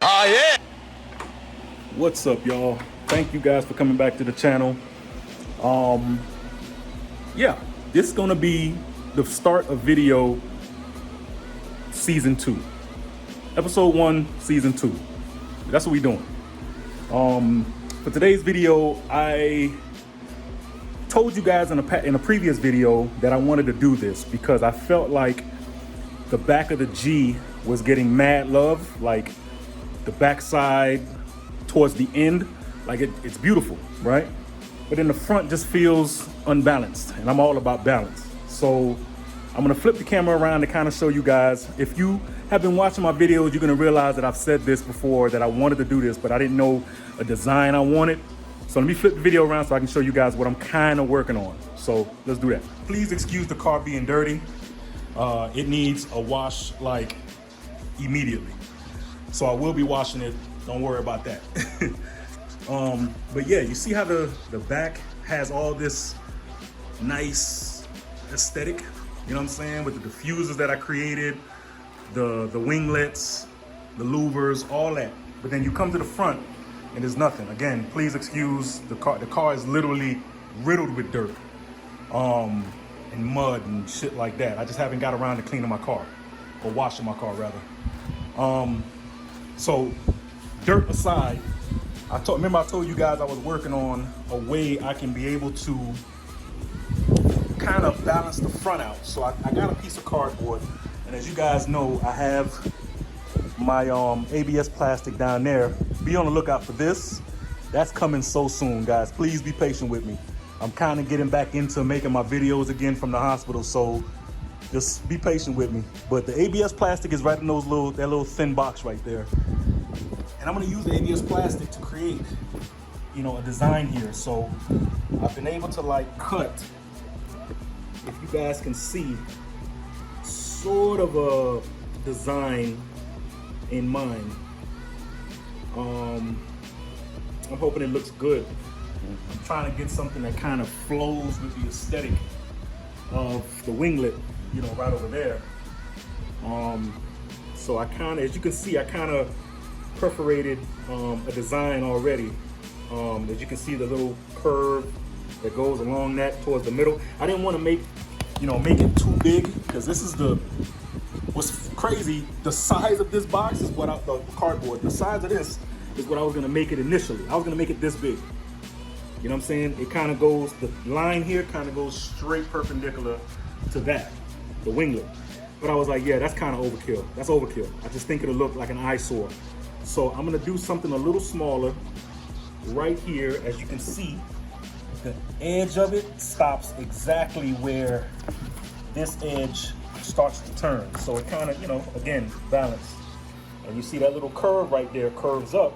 Oh yeah. What's up, y'all? Thank you guys for coming back to the channel. Yeah, this is gonna be the start of video season 2, episode 1, season 2. That's what we doing. For today's video, I told you guys in a previous video that I wanted to do this because I felt like the back of the G was getting mad love, like the backside towards the end, like it's beautiful, right? But then the front just feels unbalanced, and I'm all about balance. So I'm gonna flip the camera around to kind of show you guys. If you have been watching my videos, you're gonna realize that I've said this before, that I wanted to do this, but I didn't know a design I wanted. So let me flip the video around so I can show you guys what I'm kind of working on. So let's do that. Please excuse the car being dirty. It needs a wash like immediately. So I will be washing it, don't worry about that. But yeah, you see how the back has all this nice aesthetic, you know what I'm saying? With the diffusers that I created, the winglets, the louvers, all that. But then you come to the front and there's nothing. Again, please excuse the car. The car is literally riddled with dirt and mud and shit like that. I just haven't got around to cleaning my car, or washing my car rather. So dirt aside, remember I told you guys I was working on a way I can be able to kind of balance the front out. So I got a piece of cardboard, and as you guys know, I have my ABS plastic down there. Be on the lookout for this. That's coming so soon, guys. Please be patient with me. I'm kind of getting back into making my videos again from the hospital, so just be patient with me. But the ABS plastic is right in that little thin box right there. And I'm gonna use the ABS plastic to create, a design here. So I've been able to like cut, if you guys can see, sort of a design in mind. I'm hoping it looks good. I'm trying to get something that kind of flows with the aesthetic of the winglet, right over there. So I kind of, as you can see, I kind of perforated a design already. As you can see, the little curve that goes along that towards the middle. I didn't want to make it too big, because this is what's crazy. The size of this box is the cardboard. The size of this is what I was gonna make it initially. I was gonna make it this big. You know what I'm saying? It kind of goes, the line here kind of goes straight perpendicular to that, the winglet. But I was like, yeah, that's kind of overkill. That's overkill. I just think it'll look like an eyesore. So I'm gonna do something a little smaller right here. As you can see, the edge of it stops exactly where this edge starts to turn. So it kind of, again, balanced. And you see that little curve right there curves up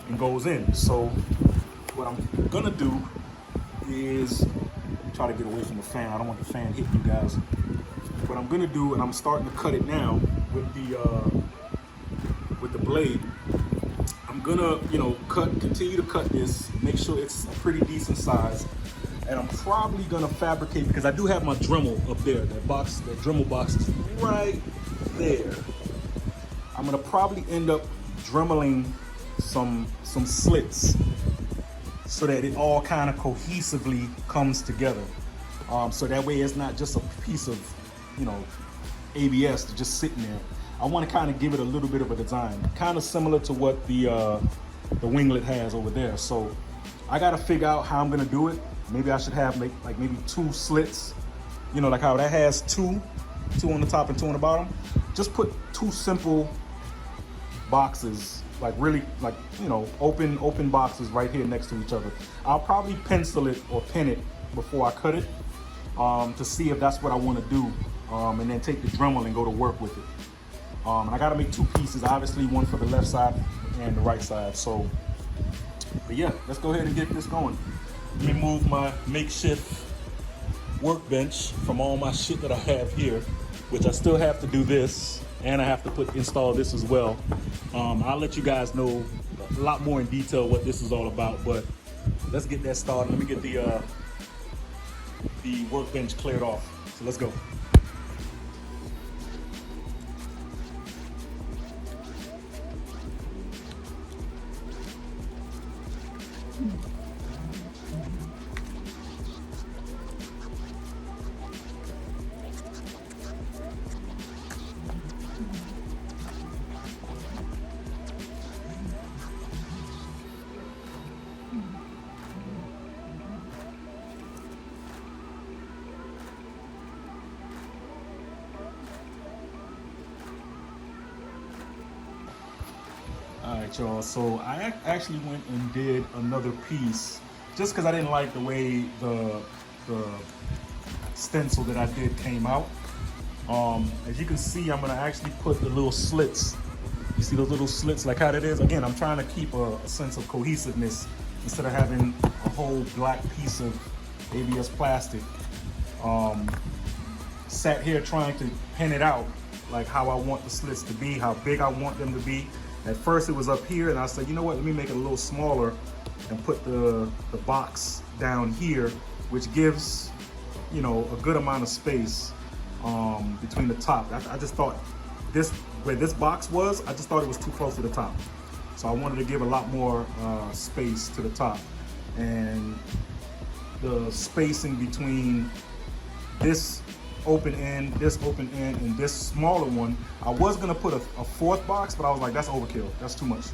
and goes in. So what I'm gonna do is try to get away from the fan. I don't want the fan hitting you guys. What I'm gonna do, and I'm starting to cut it now with the blade. I'm gonna, continue to cut this, make sure it's a pretty decent size. And I'm probably gonna fabricate, because I do have my Dremel up there. That Dremel box is right there. I'm gonna probably end up Dremeling some slits so that it all kind of cohesively comes together. So that way it's not just a piece of, ABS to just sitting there. I want to kind of give it a little bit of a design, kind of similar to what the winglet has over there. So I got to figure out how I'm gonna do it. Maybe I should have maybe 2 slits, like how that has two on the top and 2 on the bottom. Just put 2 simple boxes, open boxes right here next to each other. I'll probably pencil it or pin it before I cut it, to see if that's what I want to do, and then take the Dremel and go to work with it. And I got to make 2 pieces, obviously, one for the left side and the right side. So, but yeah, let's go ahead and get this going. Let me move my makeshift workbench from all my shit that I have here, which I still have to do this, and I have to install this as well. I'll let you guys know a lot more in detail what this is all about, but let's get that started. Let me get the workbench cleared off. So let's go. All right, y'all. So I actually went and did another piece just because I didn't like the way the stencil that I did came out. As you can see, I'm gonna actually put the little slits. You see those little slits, like how that is? Again, I'm trying to keep a sense of cohesiveness instead of having a whole black piece of ABS plastic. Sat here trying to pen it out, like how I want the slits to be, how big I want them to be. At first it was up here, and I said, you know what, let me make it a little smaller and put the box down here, which gives, you know, a good amount of space between the top. I just thought where this box was, I just thought it was too close to the top. So I wanted to give a lot more space to the top. And the spacing between this open end, and this smaller one, I was gonna put a fourth box, but I was like, that's overkill, that's too much.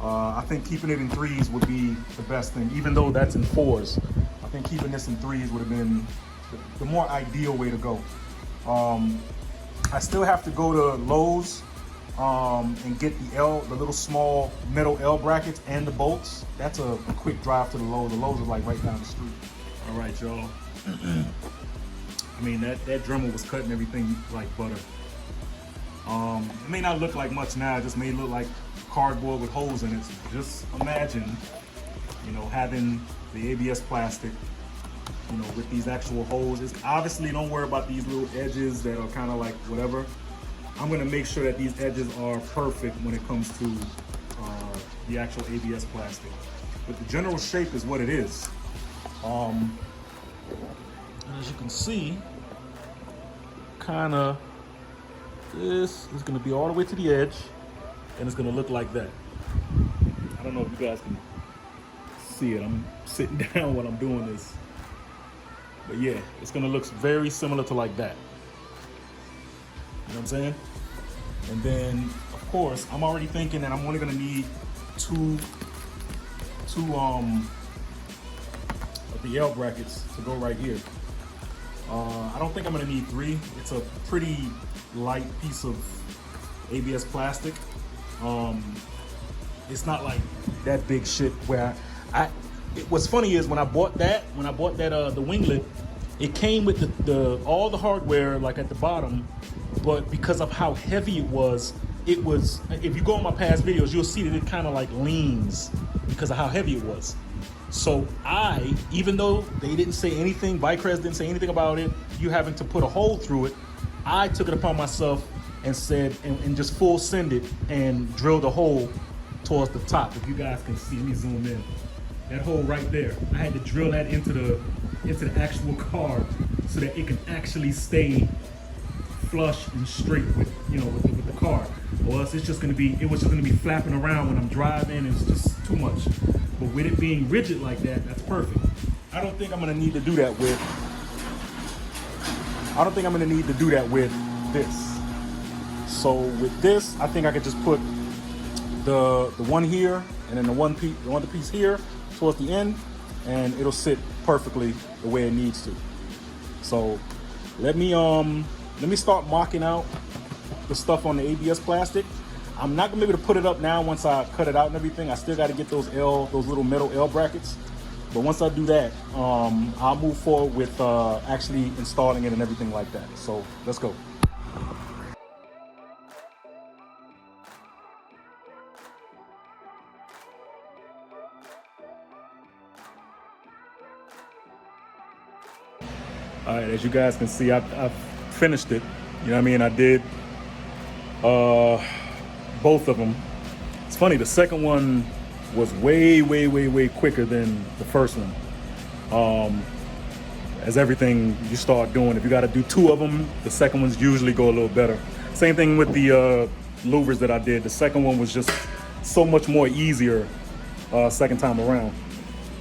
I think keeping it in 3s would be the best thing, even though that's in 4s. I think keeping this in 3s would have been the more ideal way to go. I still have to go to Lowe's and get the little small metal L brackets and the bolts. That's a quick drive to the Lowe's. The Lowe's is like right down the street. All right, y'all. I mean, that Dremel was cutting everything like butter. It may not look like much now, it just may look like cardboard with holes in it. So just imagine, you know, having the ABS plastic, you know, with these actual holes. It's obviously, don't worry about these little edges that are kind of like whatever. I'm gonna make sure that these edges are perfect when it comes to the actual ABS plastic. But the general shape is what it is. And as you can see, kind of, this is gonna be all the way to the edge, and it's gonna look like that. I don't know if you guys can see it. I'm sitting down while I'm doing this. But yeah, it's gonna look very similar to like that. You know what I'm saying? And then, of course, I'm already thinking that I'm only gonna need two of the L brackets to go right here. I don't think I'm gonna need 3. It's a pretty light piece of ABS plastic. It's not like that big shit where what's funny is when I bought that the Winglet, it came with all the hardware like at the bottom, but because of how heavy it was, if you go on my past videos, you'll see that it kind of like leans because of how heavy it was. So even though they didn't say anything, Vicrez didn't say anything about it, you having to put a hole through it, I took it upon myself and said, and just full send it and drilled a hole towards the top. If you guys can see, let me zoom in. That hole right there, I had to drill that into the actual card so that it can actually stay flush and straight with, you know, with the card. Or else it was just gonna be flapping around when I'm driving. It's just too much. But with it being rigid like that, that's perfect. I don't think I'm gonna need to do that with this. So with this, I think I could just put the one here and then the one piece here towards the end, and it'll sit perfectly the way it needs to. So let me start marking out the stuff on the ABS plastic. I'm not gonna be able to put it up now once I cut it out and everything. I still got to get those little metal L brackets. But once I do that, I'll move forward with actually installing it and everything like that. So let's go. All right, as you guys can see, I've finished it. You know what I mean? I did both of them. It's funny, the second one was way quicker than the first one. As everything you start doing, if you got to do 2 of them, the second ones usually go a little better. Same thing with the louvers that I did. The second one was just so much more easier second time around.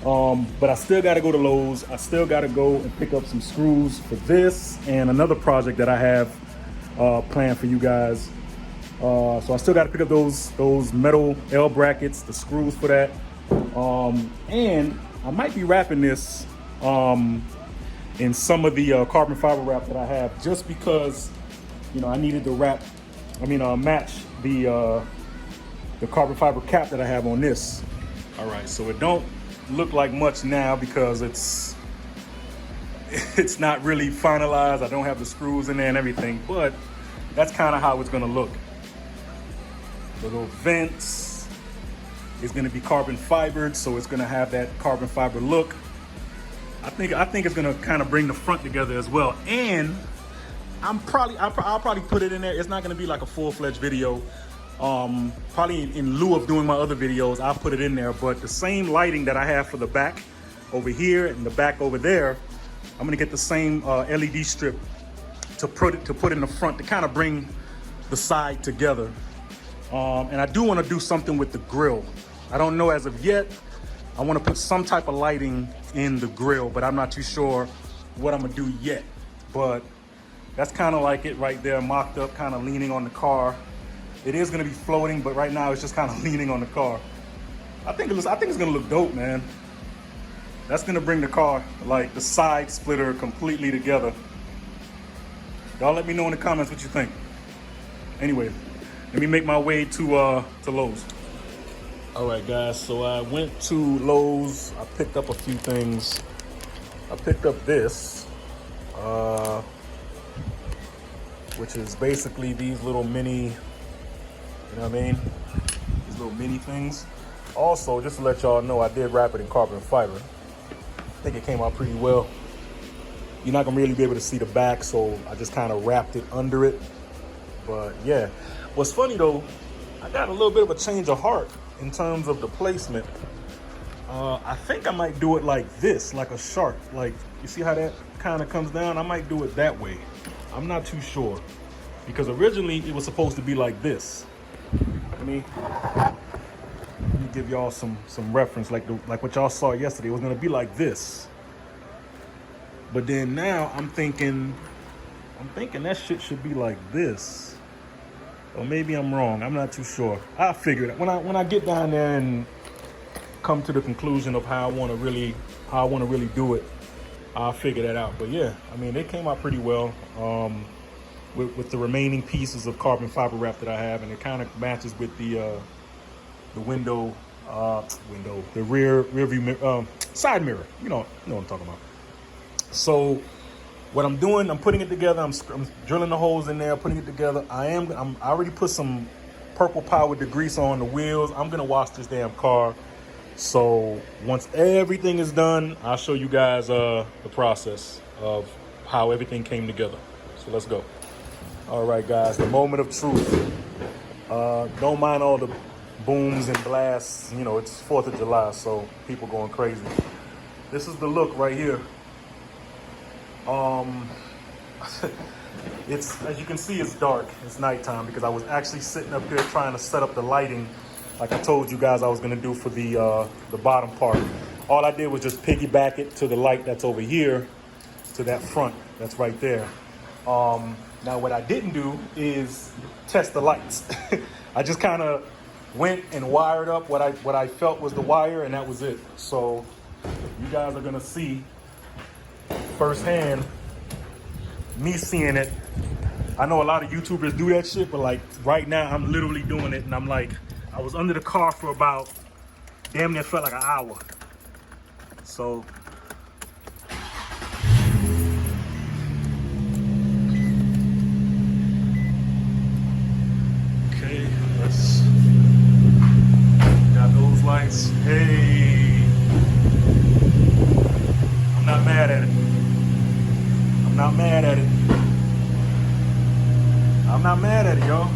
But I still got to go to Lowe's. I still got to go and pick up some screws for this and another project that I have planned for you guys. So I still got to pick up those metal L brackets, the screws for that. And I might be wrapping this in some of the carbon fiber wrap that I have, just because, you know, I needed to match the carbon fiber cap that I have on this. All right, so it don't look like much now because it's not really finalized. I don't have the screws in there and everything, but that's kind of how it's gonna look. The little vents is gonna be carbon fibered, so it's gonna have that carbon fiber look. I think it's gonna kind of bring the front together as well. And I'll probably put it in there. It's not gonna be like a full-fledged video. Probably in lieu of doing my other videos, I'll put it in there. But the same lighting that I have for the back over here and the back over there, I'm gonna get the same LED strip to put in the front to kind of bring the side together. And I do want to do something with the grill. I don't know as of yet. I want to put some type of lighting in the grill, but I'm not too sure what I'm gonna do yet. But that's kind of like it right there, mocked up, kind of leaning on the car. It is gonna be floating, but right now it's just kind of leaning on the car. I think it's gonna look dope, man. That's gonna bring the car, like the side splitter, completely together. Y'all let me know in the comments what you think. Anyway, let me make my way to Lowe's. All right, guys, so I went to Lowe's. I picked up a few things. I picked up this, which is basically these little mini, you know what I mean? These little mini things. Also, just to let y'all know, I did wrap it in carbon fiber. I think it came out pretty well. You're not gonna really be able to see the back, so I just kind of wrapped it under it. But yeah, what's funny though, I got a little bit of a change of heart in terms of the placement. I think I might do it like this, like a shark. Like, you see how that kind of comes down? I might do it that way. I'm not too sure, because originally it was supposed to be like this. Let me give y'all some reference, like what y'all saw yesterday. It was gonna be like this, but then now I'm thinking that shit should be like this. Or maybe I'm wrong. I'm not too sure. I'll figure it out when I get down there and come to the conclusion of how I want to really do it. I'll figure that out. But yeah, I mean, they came out pretty well with the remaining pieces of carbon fiber wrap that I have, and it kind of matches with the rear view side mirror. You know what I'm talking about. So what I'm doing, I'm putting it together. I'm drilling the holes in there, putting it together. I already put some purple powered degreaser on the wheels. I'm gonna wash this damn car. So once everything is done, I'll show you guys the process of how everything came together. So let's go. All right, guys, the moment of truth. Don't mind all the booms and blasts. You know, it's 4th of July, so people going crazy. This is the look right here. It's, as you can see, it's dark. It's nighttime because I was actually sitting up here trying to set up the lighting, like I told you guys I was gonna do for the bottom part. All I did was just piggyback it to the light that's over here, to that front that's right there. Now what I didn't do is test the lights. I just kind of went and wired up what I felt was the wire, and that was it. So you guys are gonna see firsthand me seeing it. I know a lot of YouTubers do that shit, but like right now I'm literally doing it, and I'm like, I was under the car for about damn near felt like an hour. So okay, let's got those lights. Hey, I'm not mad at it. I'm not mad at it. I'm not mad at it, y'all.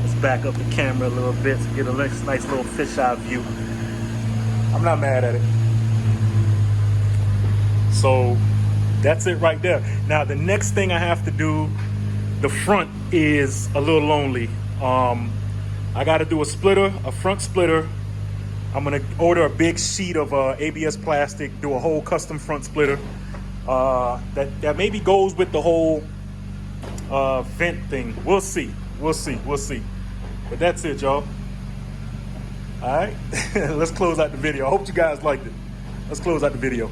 Let's back up the camera a little bit to get a nice little fisheye view. I'm not mad at it. So that's it right there. Now the next thing I have to do, the front is a little lonely. I got to do a front splitter I'm gonna order a big sheet of ABS plastic, do a whole custom front splitter that maybe goes with the whole vent thing. We'll see. But that's it, y'all. All right, let's close out the video. I hope you guys liked it. Let's close out the video.